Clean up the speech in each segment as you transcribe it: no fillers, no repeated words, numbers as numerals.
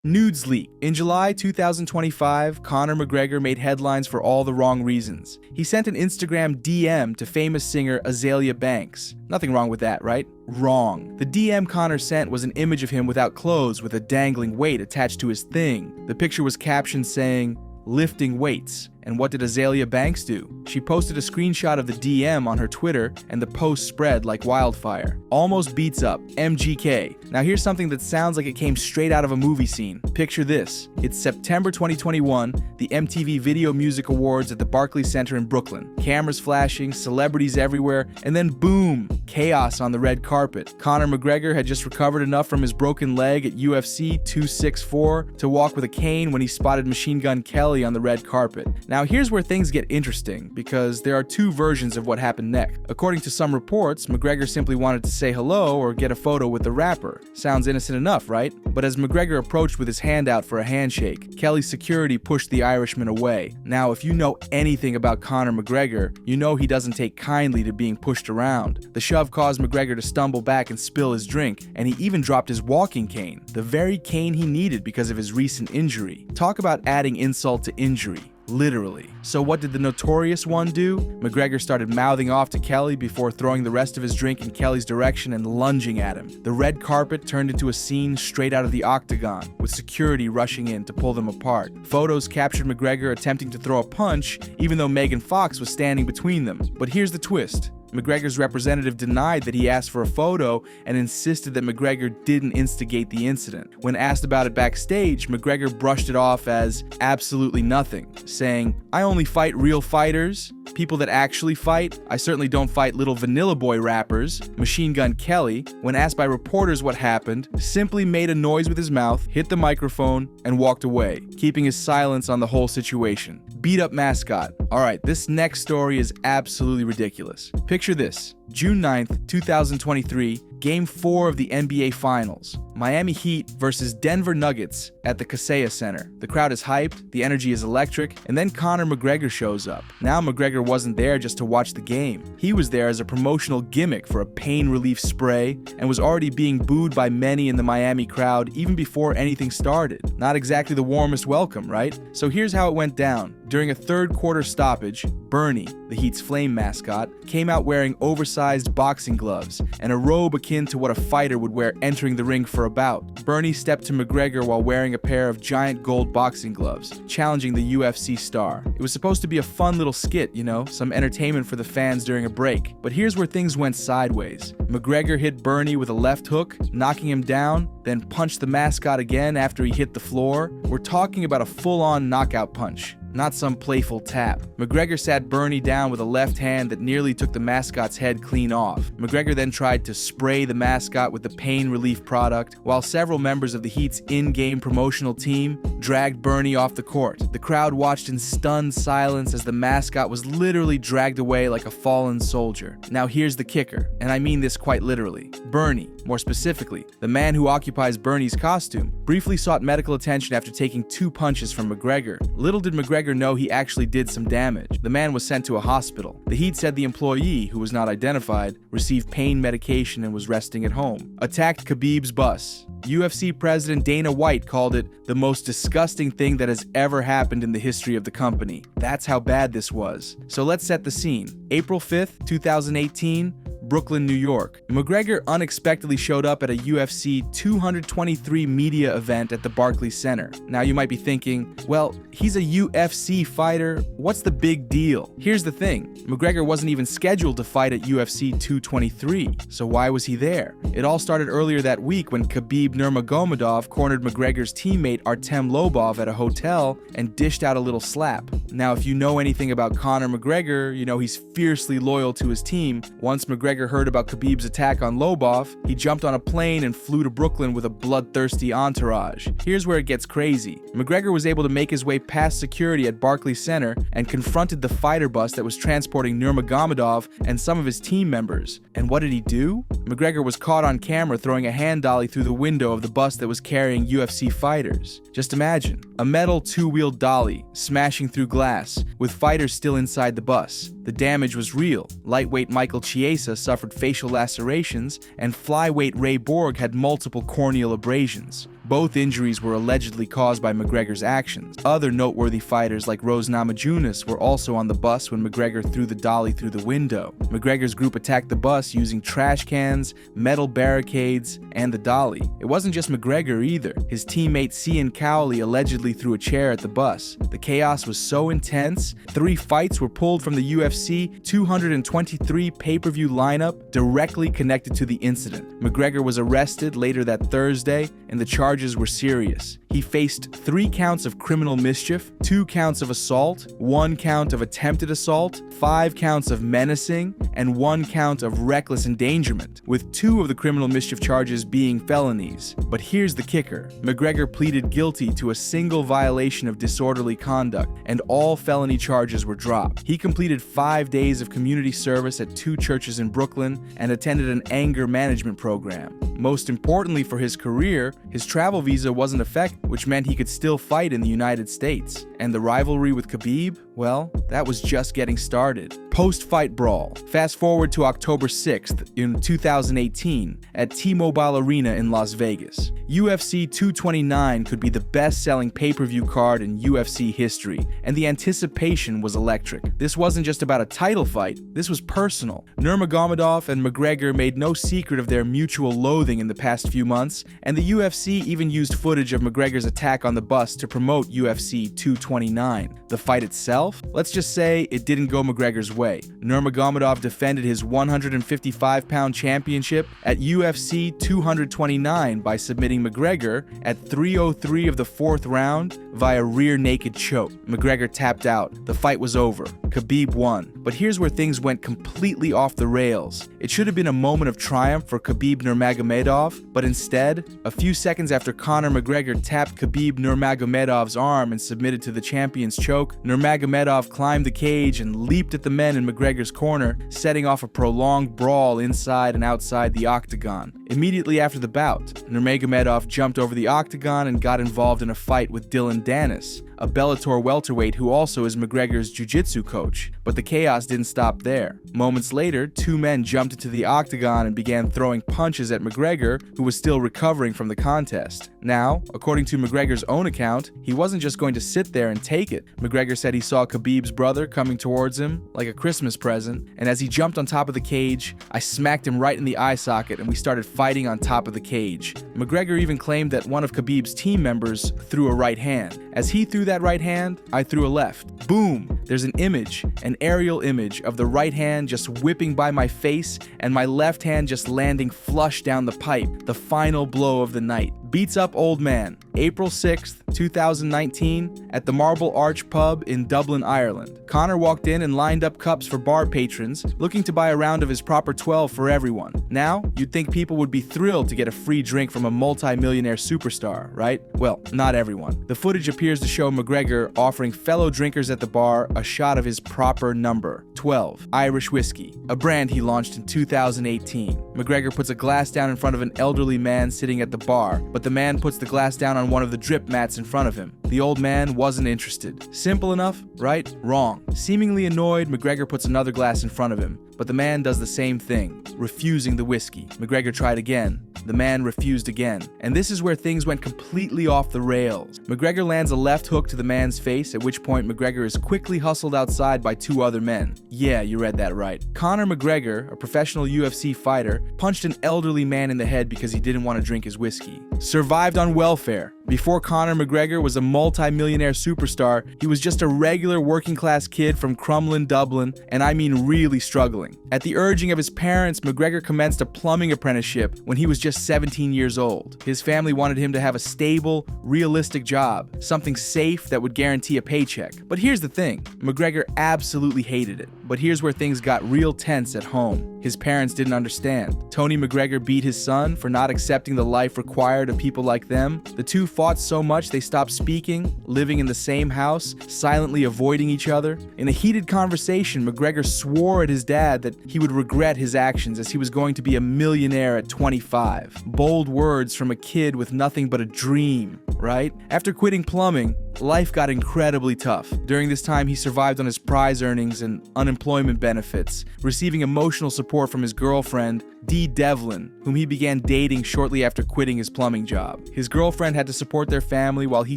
Nudes Leaked. In July 2025, Conor McGregor made headlines for all the wrong reasons. He sent an Instagram DM to famous singer Azealia Banks. Nothing wrong with that, right? Wrong. The DM Conor sent was an image of him without clothes with a dangling weight attached to his thing. The picture was captioned saying, "Lifting weights." And what did Azealia Banks do? She posted a screenshot of the DM on her Twitter, and the post spread like wildfire. Almost beats up MGK. Now here's something that sounds like it came straight out of a movie scene. Picture this. It's September 2021, the MTV Video Music Awards at the Barclays Center in Brooklyn. Cameras flashing, celebrities everywhere, and then boom, chaos on the red carpet. Conor McGregor had just recovered enough from his broken leg at UFC 264 to walk with a cane when he spotted Machine Gun Kelly on the red carpet. Now here's where things get interesting, because there are two versions of what happened next. According to some reports, McGregor simply wanted to say hello or get a photo with the rapper. Sounds innocent enough, right? But as McGregor approached with his hand out for a handshake, Kelly's security pushed the Irishman away. Now, if you know anything about Conor McGregor, you know he doesn't take kindly to being pushed around. The shove caused McGregor to stumble back and spill his drink, and he even dropped his walking cane, the very cane he needed because of his recent injury. Talk about adding insult to injury. Literally. So what did the notorious one do? McGregor started mouthing off to Kelly before throwing the rest of his drink in Kelly's direction and lunging at him. The red carpet turned into a scene straight out of the octagon, with security rushing in to pull them apart. Photos captured McGregor attempting to throw a punch, even though Megan Fox was standing between them. But here's the twist. McGregor's representative denied that he asked for a photo and insisted that McGregor didn't instigate the incident. When asked about it backstage, McGregor brushed it off as absolutely nothing, saying, "I only fight real fighters, people that actually fight. I certainly don't fight little vanilla boy rappers." Machine Gun Kelly, when asked by reporters what happened, simply made a noise with his mouth, hit the microphone, and walked away, keeping his silence on the whole situation. Beat up Mascot. Alright, this next story is absolutely ridiculous. Picture this. June 9th, 2023, Game 4 of the NBA Finals. Miami Heat versus Denver Nuggets at the Kaseya Center. The crowd is hyped, the energy is electric, and then Conor McGregor shows up. Now McGregor wasn't there just to watch the game. He was there as a promotional gimmick for a pain relief spray and was already being booed by many in the Miami crowd even before anything started. Not exactly the warmest welcome, right? So here's how it went down. During a third quarter stoppage, Bernie, the Heat's flame mascot, came out wearing oversized boxing gloves and a robe akin to what a fighter would wear entering the ring for a bout. Bernie stepped to McGregor while wearing a pair of giant gold boxing gloves, challenging the UFC star. It was supposed to be a fun little skit, some entertainment for the fans during a break. But here's where things went sideways. McGregor hit Bernie with a left hook, knocking him down, then punched the mascot again after he hit the floor. We're talking about a full-on knockout punch, not some playful tap. McGregor sat Bernie down with a left hand that nearly took the mascot's head clean off. McGregor then tried to spray the mascot with the pain relief product, while several members of the Heat's in-game promotional team dragged Bernie off the court. The crowd watched in stunned silence as the mascot was literally dragged away like a fallen soldier. Now here's the kicker, and I mean this quite literally. Bernie, more specifically, the man who occupies Bernie's costume, briefly sought medical attention after taking 2 punches from McGregor. Little did McGregor know he actually did some damage. The man was sent to a hospital. The Heat said the employee, who was not identified, received pain medication and was resting at home. Attacked Khabib's bus. UFC President Dana White called it the most disgusting thing that has ever happened in the history of the company. That's how bad this was. So let's set the scene. April 5th, 2018, Brooklyn, New York. McGregor unexpectedly showed up at a UFC 223 media event at the Barclays Center. Now you might be thinking, well, he's a UFC fighter, what's the big deal? Here's the thing, McGregor wasn't even scheduled to fight at UFC 223, so why was he there? It all started earlier that week when Khabib Nurmagomedov cornered McGregor's teammate Artem Lobov at a hotel and dished out a little slap. Now if you know anything about Conor McGregor, you know he's fiercely loyal to his team. Once McGregor heard about Khabib's attack on Lobov, he jumped on a plane and flew to Brooklyn with a bloodthirsty entourage. Here's where it gets crazy. McGregor was able to make his way past security at Barclays Center and confronted the fighter bus that was transporting Nurmagomedov and some of his team members. And what did he do? McGregor was caught on camera throwing a hand dolly through the window of the bus that was carrying UFC fighters. Just imagine, a metal 2-wheeled dolly smashing through glass, with fighters still inside the bus. The damage was real. Lightweight Michael Chiesa suffered facial lacerations, and flyweight Ray Borg had multiple corneal abrasions. Both injuries were allegedly caused by McGregor's actions. Other noteworthy fighters like Rose Namajunas were also on the bus when McGregor threw the dolly through the window. McGregor's group attacked the bus using trash cans, metal barricades, and the dolly. It wasn't just McGregor either. His teammate Cian Cowley allegedly threw a chair at the bus. The chaos was so intense, 3 fights were pulled from the UFC 223 pay-per-view lineup directly connected to the incident. McGregor was arrested later that Thursday, and the charges were serious. He faced 3 counts of criminal mischief, 2 counts of assault, 1 count of attempted assault, 5 counts of menacing, and 1 count of reckless endangerment, with 2 of the criminal mischief charges being felonies. But here's the kicker. McGregor pleaded guilty to a single violation of disorderly conduct, and all felony charges were dropped. He completed 5 days of community service at 2 churches in Brooklyn and attended an anger management program. Most importantly for his career, his travel visa wasn't affected, which meant he could still fight in the United States. And the rivalry with Khabib? Well, that was just getting started. Post-fight brawl. Fast forward to October 6th in 2018 at T-Mobile Arena in Las Vegas. UFC 229 could be the best-selling pay-per-view card in UFC history, and the anticipation was electric. This wasn't just about a title fight, this was personal. Nurmagomedov and McGregor made no secret of their mutual loathing in the past few months, and the UFC even used footage of McGregor's attack on the bus to promote UFC 229. The fight itself? Let's just say it didn't go McGregor's way. Nurmagomedov defended his 155-pound championship at UFC 229 by submitting McGregor at 3:03 of the 4th round via rear naked choke. McGregor tapped out. The fight was over. Khabib won. But here's where things went completely off the rails. It should have been a moment of triumph for Khabib Nurmagomedov, but instead, a few seconds after Conor McGregor tapped Khabib Nurmagomedov's arm and submitted to the champion's choke, Nurmagomedov climbed the cage and leaped at the men in McGregor's corner, setting off a prolonged brawl inside and outside the octagon. Immediately after the bout, Nurmagomedov jumped over the octagon and got involved in a fight with Dylan Dennis, a Bellator welterweight who also is McGregor's jiu-jitsu coach. But the chaos didn't stop there. Moments later, 2 men jumped into the octagon and began throwing punches at McGregor, who was still recovering from the contest. Now, according to McGregor's own account, he wasn't just going to sit there and take it. McGregor said he saw Khabib's brother coming towards him like a Christmas present, and as he jumped on top of the cage, I smacked him right in the eye socket and we started fighting on top of the cage. McGregor even claimed that one of Khabib's team members threw a right hand. As he threw that right hand, I threw a left. Boom! There's an image, an aerial image of the right hand just whipping by my face and my left hand just landing flush down the pipe, the final blow of the night. Beats up old man, April 6th, 2019, at the Marble Arch pub in Dublin, Ireland. Conor walked in and lined up cups for bar patrons, looking to buy a round of his proper 12 for everyone. Now, you'd think people would be thrilled to get a free drink from a multi-millionaire superstar, right? Well, not everyone. The footage appears to show McGregor offering fellow drinkers at the bar a shot of his proper number, 12, Irish whiskey, a brand he launched in 2018. McGregor puts a glass down in front of an elderly man sitting at the bar, but the man puts the glass down on one of the drip mats in front of him. The old man wasn't interested. Simple enough, right? Wrong. Seemingly annoyed, McGregor puts another glass in front of him, but the man does the same thing, refusing the whiskey. McGregor tried again. The man refused again. And this is where things went completely off the rails. McGregor lands a left hook to the man's face, at which point McGregor is quickly hustled outside by 2 other men. Yeah, you read that right. Conor McGregor, a professional UFC fighter, punched an elderly man in the head because he didn't want to drink his whiskey. Survived on welfare. Before Conor McGregor was a multi-millionaire superstar, he was just a regular working-class kid from Crumlin, Dublin, and I mean really struggling. At the urging of his parents, McGregor commenced a plumbing apprenticeship when he was just 17 years old. His family wanted him to have a stable, realistic job, something safe that would guarantee a paycheck. But here's the thing, McGregor absolutely hated it. But here's where things got real tense at home. His parents didn't understand. Tony McGregor beat his son for not accepting the life required of people like them. The two fought so much they stopped speaking, living in the same house, silently avoiding each other. In a heated conversation, McGregor swore at his dad that he would regret his actions as he was going to be a millionaire at 25. Bold words from a kid with nothing but a dream, right? After quitting plumbing, life got incredibly tough. During this time, he survived on his prize earnings and unemployment benefits, receiving emotional support from his girlfriend, Dee Devlin, whom he began dating shortly after quitting his plumbing job. His girlfriend had to support their family while he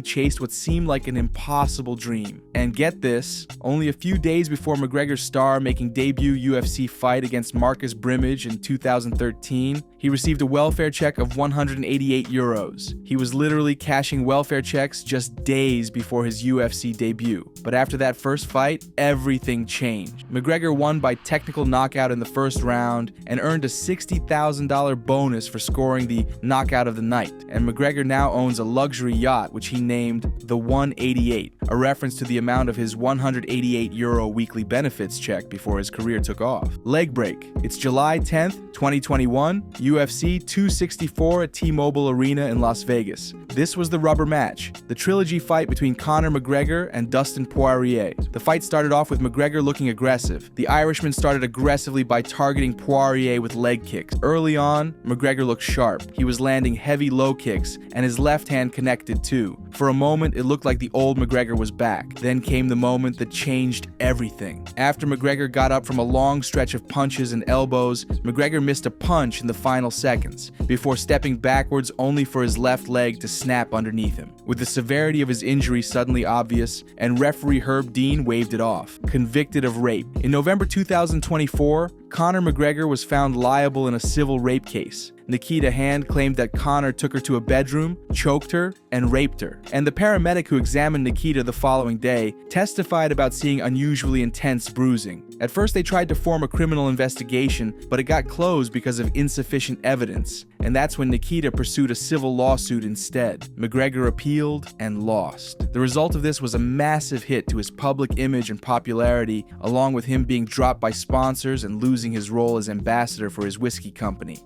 chased what seemed like an impossible dream. And get this, only a few days before McGregor's star making debut UFC fight against Marcus Brimage in 2013, he received a welfare check of 188 euros. He was literally cashing welfare checks just days before his UFC debut. But after that first fight, everything changed. McGregor won by technical knockout in the first round and earned a $60,000 bonus for scoring the knockout of the night. And McGregor now owns a luxury yacht which he named the 188, a reference to the amount of his 188 euro weekly benefits check before his career took off. Leg break. It's July 10th, 2021, UFC 264 at T-Mobile Arena in Las Vegas. This was the rubber match, the trilogy fight between Conor McGregor and Dustin Poirier. The fight started off with McGregor looking aggressive. The Irishman started aggressively by targeting Poirier with leg kicks. Early on, McGregor looked sharp. He was landing heavy low kicks, and his left hand connected too. For a moment, it looked like the old McGregor was back. Then came the moment that changed everything. After McGregor got up from a long stretch of punches and elbows, McGregor missed a punch in the final seconds, before stepping backwards only for his left leg to snap underneath him. With the severity of his injury suddenly obvious, and referee Herb Dean waved it off, convicted of rape. In November 2024, Conor McGregor was found liable in a civil rape case. Nikita Hand claimed that Conor took her to a bedroom, choked her, and raped her. And the paramedic who examined Nikita the following day testified about seeing unusually intense bruising. At first they tried to form a criminal investigation, but it got closed because of insufficient evidence. And that's when Nikita pursued a civil lawsuit instead. McGregor appealed and lost. The result of this was a massive hit to his public image and popularity, along with him being dropped by sponsors and losing his role as ambassador for his whiskey company.